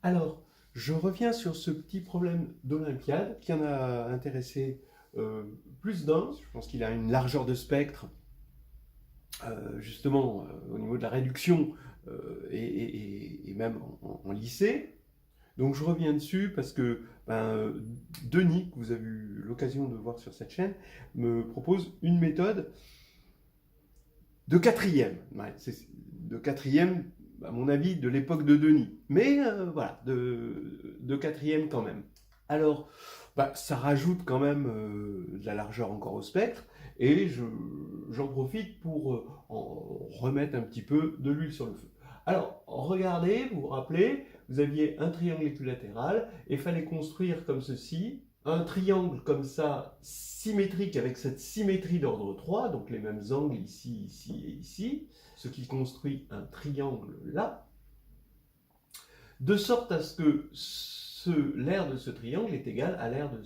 Alors, je reviens sur ce petit problème d'Olympiade qui en a intéressé plus d'un. Je pense qu'il a une largeur de spectre, justement, au niveau de la réduction et même en lycée. Donc je reviens dessus parce que Denis, que vous avez eu l'occasion de voir sur cette chaîne, me propose une méthode de quatrième. Ouais, de quatrième, à mon avis, de l'époque de Denis. Mais voilà, de quatrième quand même. Alors, ça rajoute quand même de la largeur encore au spectre. Et j'en profite pour en remettre un petit peu de l'huile sur le feu. Alors, regardez, vous vous rappelez, vous aviez un triangle équilatéral et il fallait construire comme ceci, un triangle comme ça, symétrique avec cette symétrie d'ordre 3, donc les mêmes angles ici, ici et ici, ce qui construit un triangle là, de sorte à ce que l'aire de ce triangle est égal à l'aire de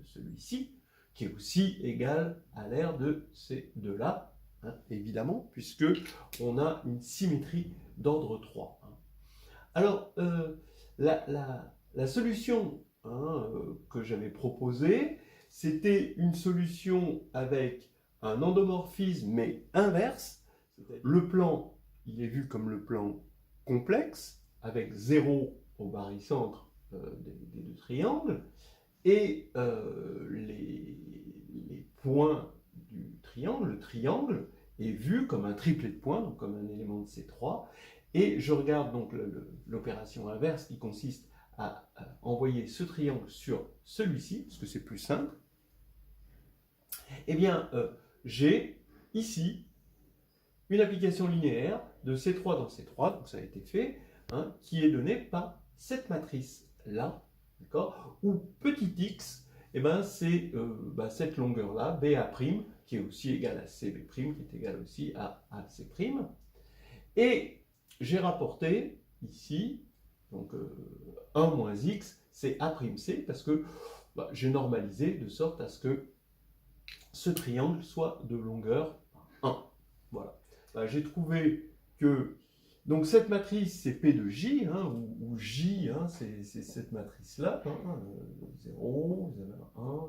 celui-ci, qui est aussi égal à l'aire de ces deux-là, hein, évidemment, puisque on a une symétrie d'ordre 3. Hein. Alors, la solution que j'avais proposée, c'était une solution avec un endomorphisme, mais inverse. Le plan, il est vu comme le plan complexe, avec 0 au barycentre des deux triangles, et les points du triangle, le triangle, est vu comme un triplet de points, donc comme un élément de C3, et je regarde donc l'opération inverse qui consiste à envoyer ce triangle sur celui-ci, parce que c'est plus simple. Eh bien, j'ai ici une application linéaire de C3 dans C3, donc ça a été fait, hein, qui est donnée par cette matrice-là, d'accord, où petit x, eh ben, c'est cette longueur-là, BA', qui est aussi égale à CB', qui est égale aussi à AC'. Et j'ai rapporté ici, donc 1 moins x, c'est A'C, parce que j'ai normalisé de sorte à ce que ce triangle soit de longueur 1. Voilà. J'ai trouvé que donc cette matrice, c'est P de J, hein, où J, hein, c'est cette matrice-là, hein, 0, 1, 1,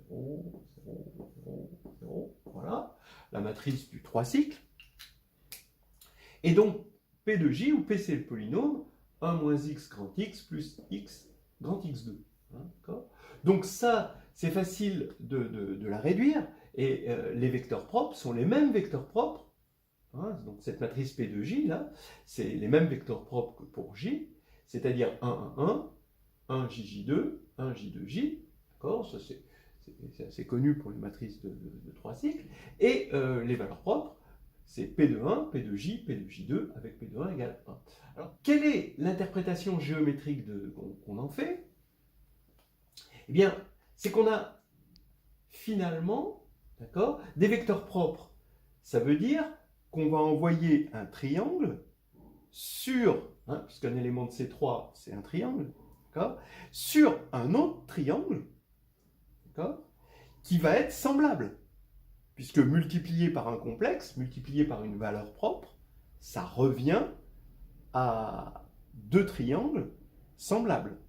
0, 0, 0, 0, voilà, la matrice du 3 cycles. Et donc, P de J, où P c'est le polynôme, 1 moins x grand X plus x grand X2. Hein, donc ça, c'est facile de la réduire, et les vecteurs propres sont les mêmes vecteurs propres. Hein, donc cette matrice P de J, là, c'est les mêmes vecteurs propres que pour J, c'est-à-dire 1, 1, 1, 1 JJ2, 1 J2J, d'accord, ça c'est assez connu pour les matrices de 3 cycles, et les valeurs propres, c'est P de 1, P de J, P de J2, avec P de 1 égale 1. Alors, quelle est l'interprétation géométrique qu'on en fait? Eh bien, c'est qu'on a finalement, d'accord, des vecteurs propres. Ça veut dire qu'on va envoyer un triangle sur, hein, puisqu'un élément de C3, c'est un triangle, sur un autre triangle, qui va être semblable. Puisque multiplié par un complexe, multiplié par une valeur propre, ça revient à deux triangles semblables.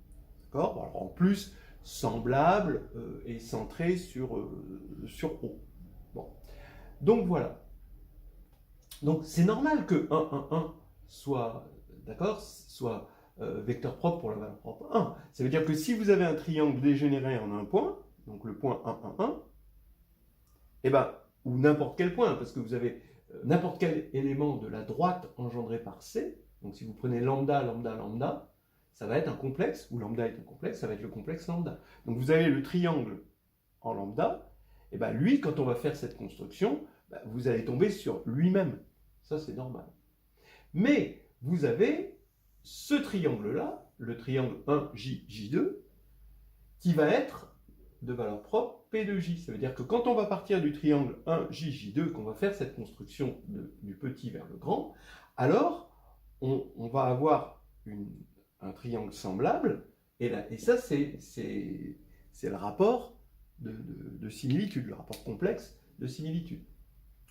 D'accord? Alors en plus, semblable et centré sur O. Bon. Donc voilà. Donc c'est normal que 1, 1, 1 soit, d'accord, soit vecteur propre pour la valeur propre 1. Ça veut dire que si vous avez un triangle dégénéré en un point, donc le point 1, 1, 1, eh ben, ou n'importe quel point, parce que vous avez n'importe quel élément de la droite engendré par C, donc si vous prenez lambda, lambda, lambda, ça va être un complexe, où lambda est un complexe, ça va être le complexe lambda. Donc vous avez le triangle en lambda, et ben lui, quand on va faire cette construction, vous allez tomber sur lui-même. Ça, c'est normal. Mais vous avez ce triangle-là, le triangle 1J, J2, qui va être de valeur propre P de J. Ça veut dire que quand on va partir du triangle 1J, J2, qu'on va faire cette construction du petit vers le grand, alors on va avoir un triangle semblable, et ça c'est le rapport de similitude, le rapport complexe de similitude.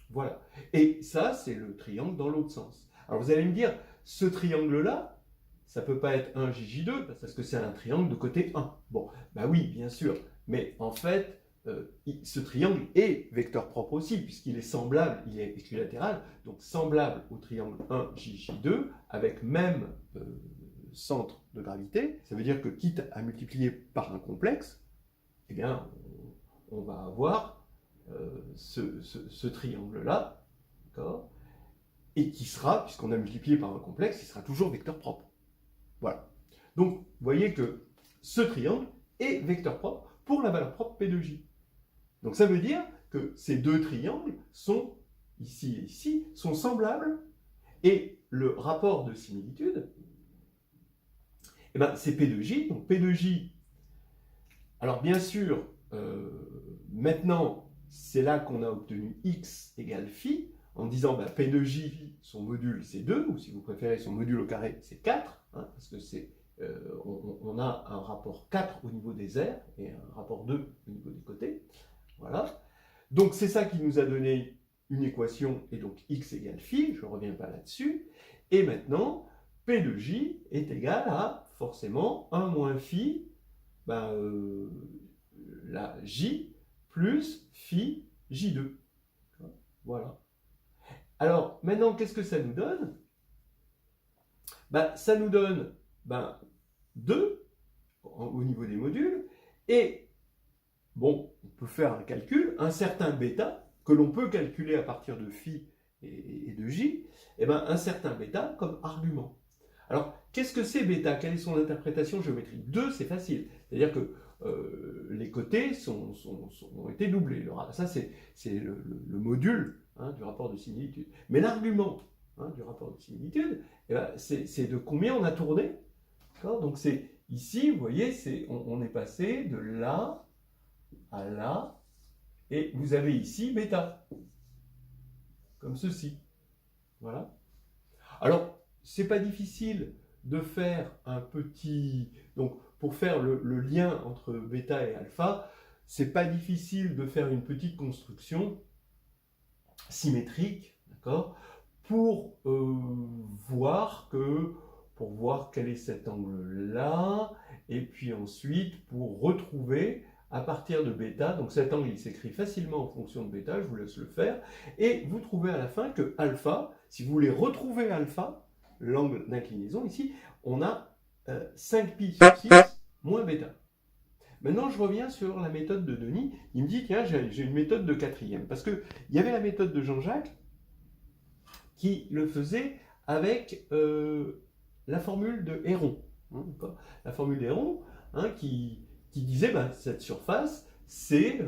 Voilà. Et ça, c'est le triangle dans l'autre sens. Alors vous allez me dire, ce triangle-là, ça ne peut pas être 1JJ2 parce que c'est un triangle de côté 1. Bon, bah oui, bien sûr, mais en fait, ce triangle est vecteur propre aussi, puisqu'il est semblable, il est équilatéral, donc semblable au triangle 1JJ2, avec même centre de gravité. Ça veut dire que quitte à multiplier par un complexe, eh bien, on va avoir ce triangle-là, d'accord, et qui sera, puisqu'on a multiplié par un complexe, il sera toujours vecteur propre. Voilà. Donc, vous voyez que ce triangle est vecteur propre pour la valeur propre P de J. Donc, ça veut dire que ces deux triangles sont, ici et ici, sont semblables, et le rapport de similitude, eh ben, c'est P de J. Donc, P de J, alors bien sûr, maintenant, c'est là qu'on a obtenu x égale phi, en disant bah, P de J, son module c'est 2, ou si vous préférez son module au carré c'est 4, hein, parce que c'est, on a un rapport 4 au niveau des aires et un rapport 2 au niveau des côtés. Voilà. Donc c'est ça qui nous a donné une équation, et donc x égale phi, je ne reviens pas là-dessus. Et maintenant, P de J est égal à forcément 1 moins phi, ben, la J plus phi J2. Voilà. Alors, maintenant, qu'est-ce que ça nous donne? Ben, ça nous donne 2 au niveau des modules, et, bon, on peut faire un calcul, un certain bêta, que l'on peut calculer à partir de phi et de j, et ben, un certain bêta comme argument. Alors, qu'est-ce que c'est bêta? Quelle est son interprétation géométrique? 2, c'est facile, c'est-à-dire que les côtés ont été doublés. Alors, ça, c'est le module, hein, du rapport de similitude. Mais l'argument, hein, du rapport de similitude, eh ben, c'est de combien on a tourné. Donc c'est ici, vous voyez, on est passé de là à là, et vous avez ici bêta, comme ceci. Voilà. Alors, c'est pas difficile de faire un petit... Donc, pour faire le lien entre bêta et alpha, c'est pas difficile de faire une petite construction symétrique, d'accord, pour voir quel est cet angle-là, et puis ensuite pour retrouver à partir de bêta, donc cet angle il s'écrit facilement en fonction de bêta, je vous laisse le faire, et vous trouvez à la fin que alpha, si vous voulez retrouver alpha, l'angle d'inclinaison ici, on a 5pi sur 6 moins bêta. Maintenant, je reviens sur la méthode de Denis. Il me dit, tiens, j'ai une méthode de quatrième. Parce qu'il y avait la méthode de Jean-Jacques qui le faisait avec la formule de Héron. Hein, la formule d'Héron, hein, qui disait, ben, cette surface, c'est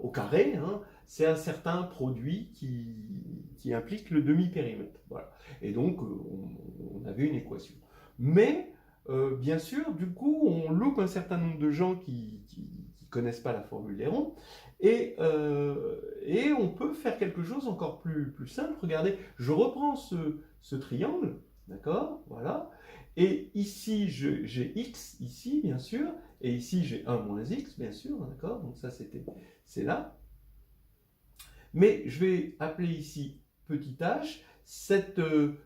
au carré, hein, c'est un certain produit qui implique le demi-périmètre. Voilà. Et donc, on avait une équation. Mais, bien sûr, du coup, on loupe un certain nombre de gens qui ne connaissent pas la formule d'Héron, et on peut faire quelque chose encore plus simple. Regardez, je reprends ce triangle, d'accord, voilà, et ici, j'ai x, ici, bien sûr, et ici, j'ai 1 moins x, bien sûr, d'accord, donc ça, c'est là. Mais je vais appeler ici petit h,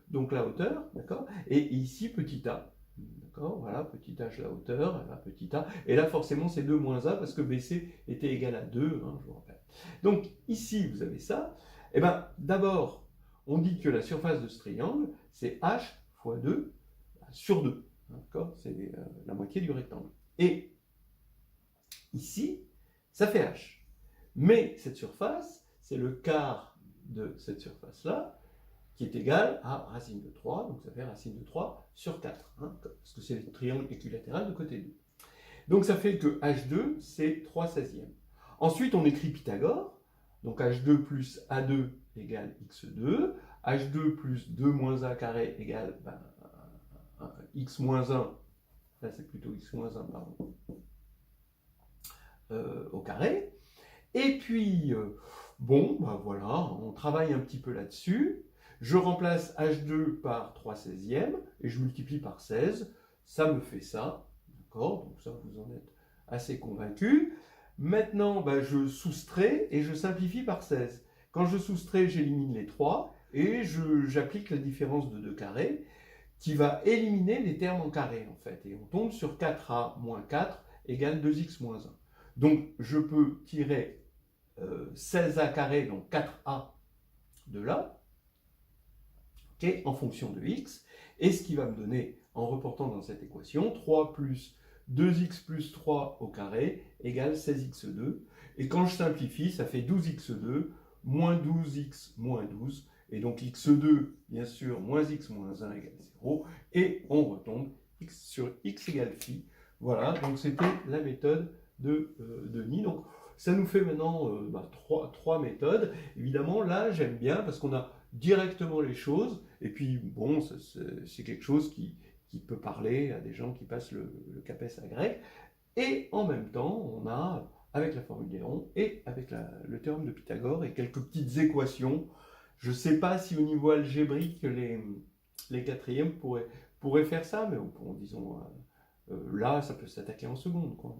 donc la hauteur, d'accord, et ici petit a. D'accord, voilà, petit h la hauteur, là, petit a, et là forcément c'est 2 moins a parce que BC était égal à 2, hein, je vous rappelle. Donc ici vous avez ça, et bien d'abord on dit que la surface de ce triangle c'est h fois 2 sur 2, d'accord, c'est la moitié du rectangle. Et ici ça fait h, mais cette surface c'est le quart de cette surface-là, qui est égal à racine de 3, donc ça fait racine de 3 sur 4, hein, parce que c'est le triangle équilatéral de côté 2. Donc ça fait que H2, c'est 3/16e. Ensuite, on écrit Pythagore, donc H2 plus A2 égale X2, H2 plus 2 moins A carré égale X moins 1, là c'est plutôt X moins 1, pardon, au carré. Et puis, bon, ben voilà, on travaille un petit peu là-dessus. Je remplace H2 par 3/16e et je multiplie par 16. Ça me fait ça. D'accord? Donc ça, vous en êtes assez convaincu. Maintenant, ben, je soustrais et je simplifie par 16. Quand je soustrais, j'élimine les 3 et j'applique la différence de 2 carrés qui va éliminer les termes en carré, en fait. Et on tombe sur 4a moins 4 égale 2x moins 1. Donc, je peux tirer 16a carré, donc 4a de là, okay, en fonction de x, et ce qui va me donner, en reportant dans cette équation, 3 plus 2x plus 3 au carré égale 16x2. Et quand je simplifie, ça fait 12x2 moins 12x moins 12. Et donc x2, bien sûr, moins x moins 1 égale 0. Et on retombe x sur x égale phi. Voilà, donc c'était la méthode de Denis. Donc ça nous fait maintenant trois méthodes. Évidemment, là, j'aime bien parce qu'on a directement les choses. Et puis, bon, c'est quelque chose qui peut parler à des gens qui passent le CAPES à grec. Et en même temps, on a, avec la formule d'Héron et avec le théorème de Pythagore et quelques petites équations. Je ne sais pas si au niveau algébrique, les quatrièmes pourraient faire ça, mais bon, disons, là, ça peut s'attaquer en seconde, quoi.